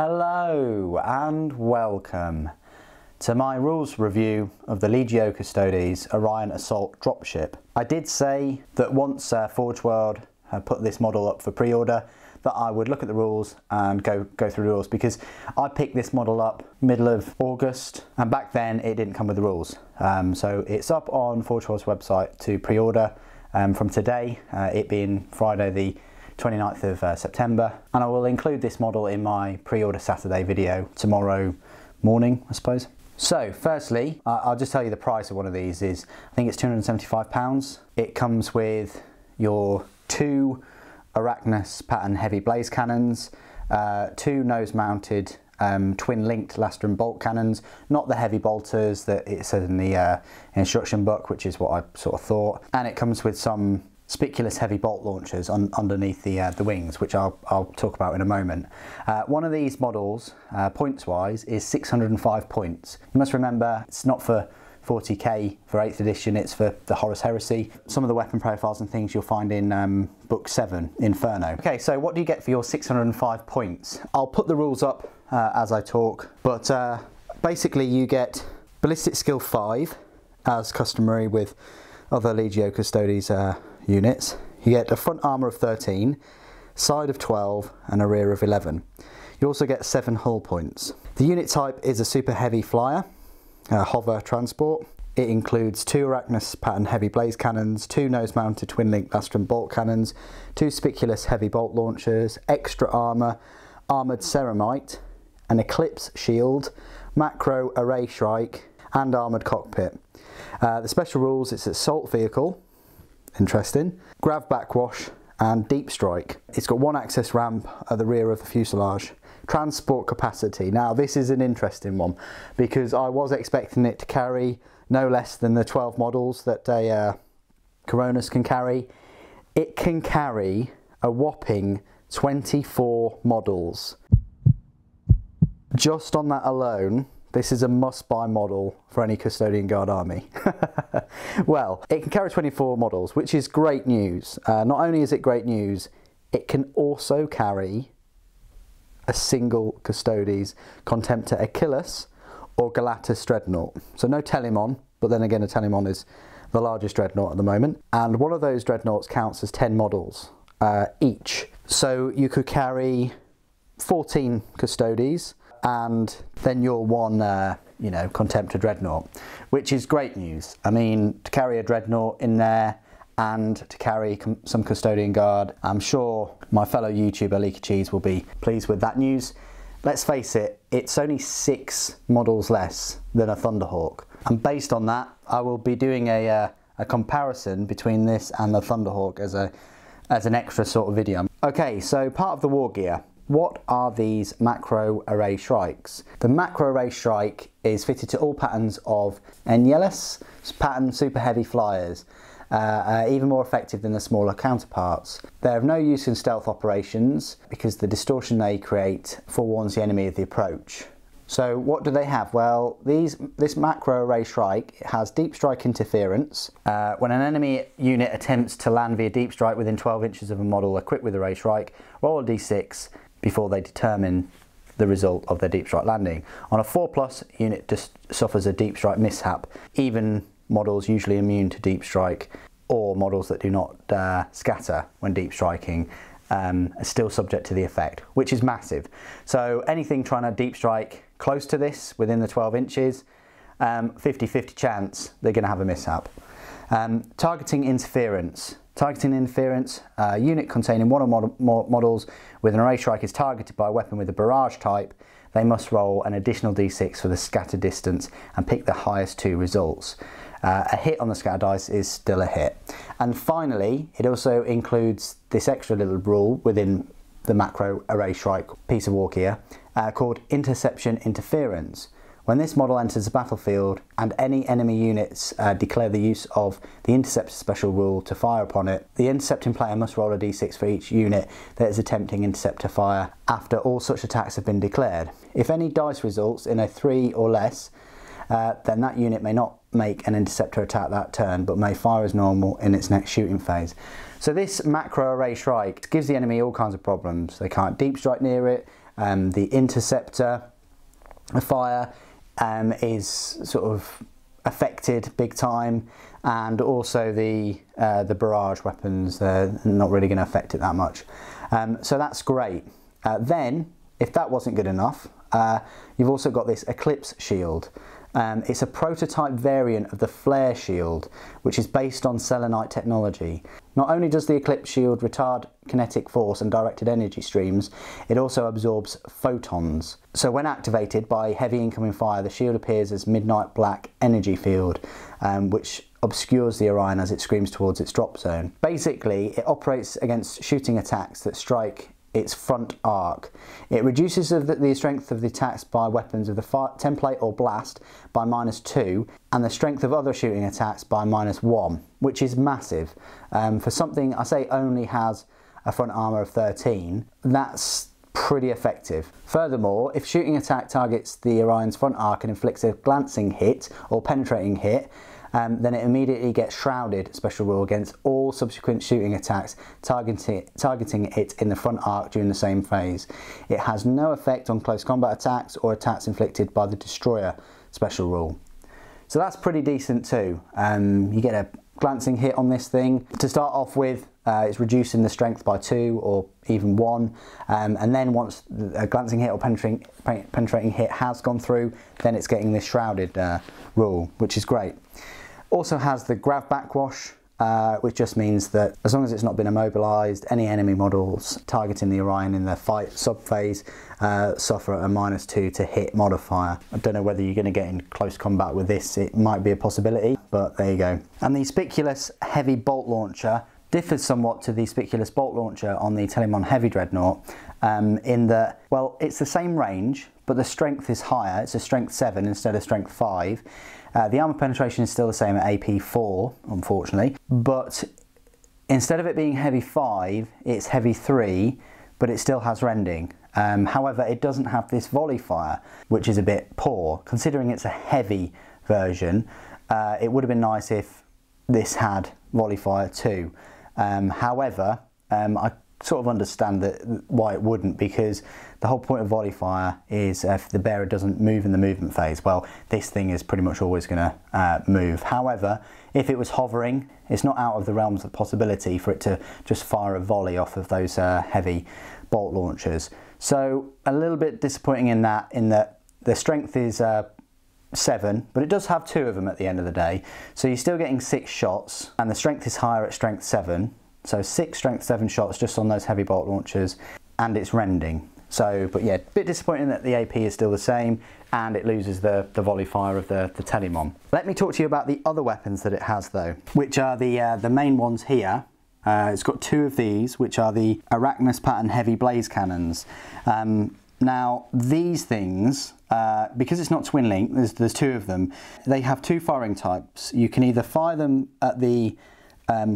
Hello and welcome to my rules review of the Legio Custodes Orion Assault Dropship. I did say that once Forge World had put this model up for pre-order that I would look at the rules and go through the rules, because I picked this model up middle of August and back then it didn't come with the rules. So it's up on Forge World's website to pre-order from today, it being Friday the 29th of September, and I will include this model in my pre-order Saturday video tomorrow morning, I suppose. So firstly, I'll just tell you the price of one of these is, I think it's £275. It comes with your two Arachnus pattern heavy blaze cannons, two nose mounted twin linked Lastrum bolt cannons, not the heavy bolters that it says in the instruction book, which is what I sort of thought, and it comes with some Speculoos heavy bolt launchers underneath the wings, which I'll talk about in a moment. One of these models, points wise, is 605 points. You must remember it's not for 40k for 8th edition, it's for the Horus Heresy. Some of the weapon profiles and things you'll find in book 7, Inferno. Okay, so what do you get for your 605 points? I'll put the rules up as I talk, but basically you get ballistic skill 5, as customary with other Legio Custodes units. You get a front armour of 13, side of 12 and a rear of 11. You also get 7 hull points. The unit type is a super heavy flyer, hover transport. It includes 2 Arachnus pattern heavy blaze cannons, 2 nose mounted twin link Lastrum bolt cannons, 2 Speculoos heavy bolt launchers, extra armour, armoured ceramite, an eclipse shield, macro array shrike and armoured cockpit. The special rules, it's assault vehicle, interesting, grav backwash and deep strike. It's got 1 access ramp at the rear of the fuselage. Transport capacity. Now this is an interesting one because I was expecting it to carry no less than the 12 models that a Coronas can carry. It can carry a whopping 24 models. Just on that alone, this is a must-buy model for any Custodian Guard army. Well, it can carry 24 models, which is great news. Not only is it great news, it can also carry a single Custodes Contemptor Achilles or Galatas Dreadnought. So no Telemon, but then again a Telemon is the largest Dreadnought at the moment. And one of those Dreadnoughts counts as 10 models each. So you could carry 14 Custodes, and then you're one, Contemptor Dreadnought, which is great news. I mean, to carry a Dreadnought in there and to carry some Custodian Guard, I'm sure my fellow YouTuber Leaky Cheese will be pleased with that news. Let's face it, it's only 6 models less than a Thunderhawk, and based on that, I will be doing a comparison between this and the Thunderhawk as an extra sort of video. Okay, so part of the war gear. What are these macro array shrikes? The macro array shrike is fitted to all patterns of Enyelus pattern super heavy flyers, even more effective than the smaller counterparts. They're of no use in stealth operations because the distortion they create forewarns the enemy of the approach. So what do they have? Well, this macro array shrike has deep strike interference. When an enemy unit attempts to land via deep strike within 12 inches of a model equipped with array shrike, roll a d6 before they determine the result of their deep strike landing. On a 4+, unit just suffers a deep strike mishap. Even models usually immune to deep strike, or models that do not scatter when deep striking, are still subject to the effect, which is massive. So anything trying to deep strike close to this, within the 12 inches, 50-50 chance they're going to have a mishap. Targeting interference. Targeting interference, a unit containing one or more models with an array shrike is targeted by a weapon with a barrage type. They must roll an additional d6 for the scatter distance and pick the highest 2 results. A hit on the scatter dice is still a hit. And finally, it also includes this extra little rule within the macro array shrike piece of war gear called Interception Interference. When this model enters the battlefield and any enemy units declare the use of the Interceptor special rule to fire upon it, the intercepting player must roll a d6 for each unit that is attempting interceptor fire after all such attacks have been declared. If any dice results in a 3 or less, then that unit may not make an interceptor attack that turn, but may fire as normal in its next shooting phase. So this macro array shrike gives the enemy all kinds of problems. They can't deep strike near it, The interceptor fire is sort of affected big time, and also the barrage weapons, they're not really going to affect it that much. So that's great. Then, if that wasn't good enough, you've also got this Eclipse shield. It's a prototype variant of the flare shield, which is based on selenite technology. Not only does the Eclipse shield retard kinetic force and directed energy streams, it also absorbs photons. So when activated by heavy incoming fire, the shield appears as midnight black energy field, which obscures the Orion as it screams towards its drop zone. Basically, it operates against shooting attacks that strike its front arc. It reduces the strength of the attacks by weapons of the template or blast by -2, and the strength of other shooting attacks by -1, which is massive. For something I say only has a front armor of 13, that's pretty effective. Furthermore, if shooting attack targets the Orion's front arc and inflicts a glancing hit or penetrating hit, then it immediately gets shrouded, special rule, against all subsequent shooting attacks targeting it in the front arc during the same phase. It has no effect on close combat attacks or attacks inflicted by the destroyer, special rule. So that's pretty decent too. You get a glancing hit on this thing. To start off with, it's reducing the strength by 2 or even 1, and then once a glancing hit or penetrating hit has gone through, then it's getting this shrouded rule, which is great. Also has the grav backwash, which just means that as long as it's not been immobilized, any enemy models targeting the Orion in the fight sub-phase suffer a -2 to hit modifier. I don't know whether you're going to get in close combat with this. It might be a possibility, but there you go. And the Speculoos heavy bolt launcher differs somewhat to the Speculoos bolt launcher on the Telemon Heavy Dreadnought, in that, well, it's the same range, but the strength is higher. It's a strength 7 instead of strength 5. The armor penetration is still the same at AP 4, unfortunately, but instead of it being heavy 5, it's heavy 3, but it still has rending. However, it doesn't have this volley fire, which is a bit poor. Considering it's a heavy version, it would have been nice if this had volley fire too. However, I sort of understand why it wouldn't, because the whole point of volley fire is if the bearer doesn't move in the movement phase, well, this thing is pretty much always going to move. However, if it was hovering, it's not out of the realms of possibility for it to just fire a volley off of those heavy bolt launchers. So a little bit disappointing in that the strength is 7, but it does have 2 of them at the end of the day. So you're still getting 6 shots, and the strength is higher at strength 7. So 6 strength 7 shots just on those heavy bolt launchers, and it's rending. So, but yeah, a bit disappointing that the AP is still the same, and it loses the volley fire of the Telemon. Let me talk to you about the other weapons that it has though, which are the main ones here. It's got 2 of these, which are the Arachnus pattern heavy blaze cannons. Now these things, because it's not twin link, there's 2 of them. They have 2 firing types. You can either fire them at the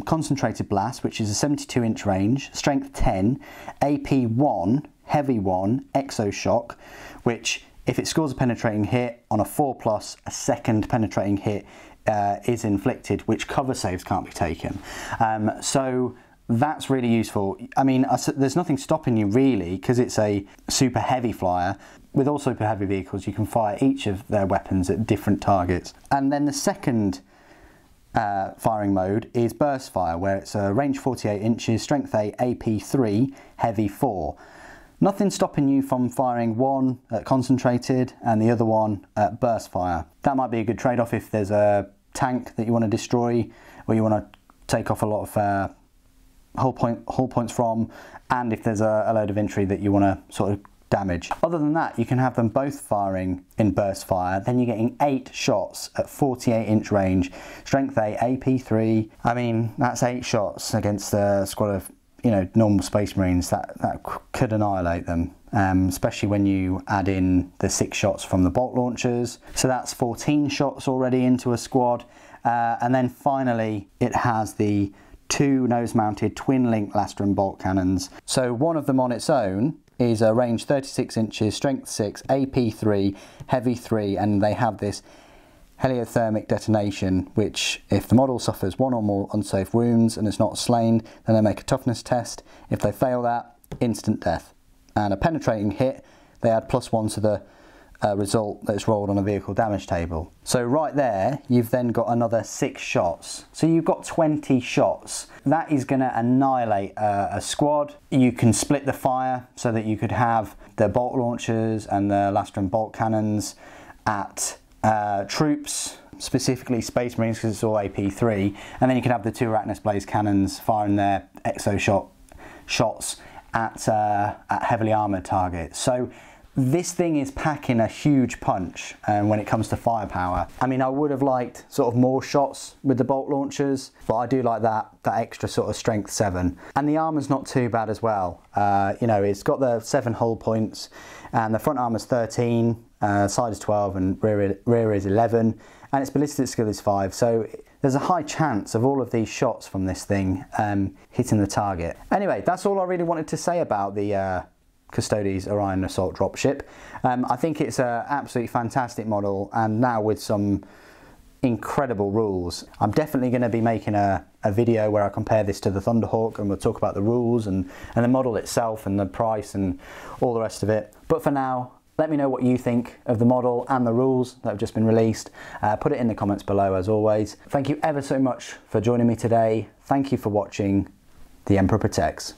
concentrated blast, which is a 72-inch range, strength 10, AP 1, heavy 1, exo shock, which if it scores a penetrating hit on a 4+, a second penetrating hit is inflicted, which cover saves can't be taken. So that's really useful. I mean, there's nothing stopping you really, because it's a super heavy flyer. With all super heavy vehicles, you can fire each of their weapons at different targets. And then the second firing mode is burst fire, where it's a range 48 inches, strength 8, AP 3, heavy 4. Nothing stopping you from firing one at concentrated and the other one at burst fire. That might be a good trade-off if there's a tank that you want to destroy, or you want to take off a lot of hull points from, and if there's a load of infantry that you want to sort of damage. Other than that, you can have them both firing in burst fire, then you're getting 8 shots at 48-inch range, strength 8, AP 3. I mean, that's 8 shots against a squad of, you know, normal Space Marines. That could annihilate them, especially when you add in the 6 shots from the bolt launchers. So that's 14 shots already into a squad. And then finally, it has the 2 nose-mounted twin-link Lastron bolt cannons. So one of them on its own is a range 36 inches, strength 6, AP 3, heavy 3, and they have this heliothermic detonation, which if the model suffers 1 or more unsafe wounds and is not slain, then they make a toughness test. If they fail that, instant death. and a penetrating hit, they add +1 to the result that's rolled on a vehicle damage table. So right there, you've then got another 6 shots. So you've got 20 shots. That is going to annihilate a squad. You can split the fire so that you could have the bolt launchers and the Lastron bolt cannons at troops, specifically Space Marines because it's all AP3, and then you can have the 2 Arachnus Blaze cannons firing their exo shots at heavily armoured targets. So this thing is packing a huge punch when it comes to firepower. I mean, I would have liked sort of more shots with the bolt launchers, but I do like that extra sort of strength 7. And the armour's not too bad as well. You know, it's got the 7 hull points, and the front armour's 13, side is 12, and rear is 11, and its ballistic skill is 5. So there's a high chance of all of these shots from this thing hitting the target. Anyway, that's all I really wanted to say about the Custodes Orion Assault Dropship. I think it's an absolutely fantastic model, and now with some incredible rules. I'm definitely going to be making a video where I compare this to the Thunderhawk, and we'll talk about the rules and the model itself and the price and all the rest of it. But for now, let me know what you think of the model and the rules that have just been released. Put it in the comments below as always. Thank you ever so much for joining me today. Thank you for watching. The Emperor Protects.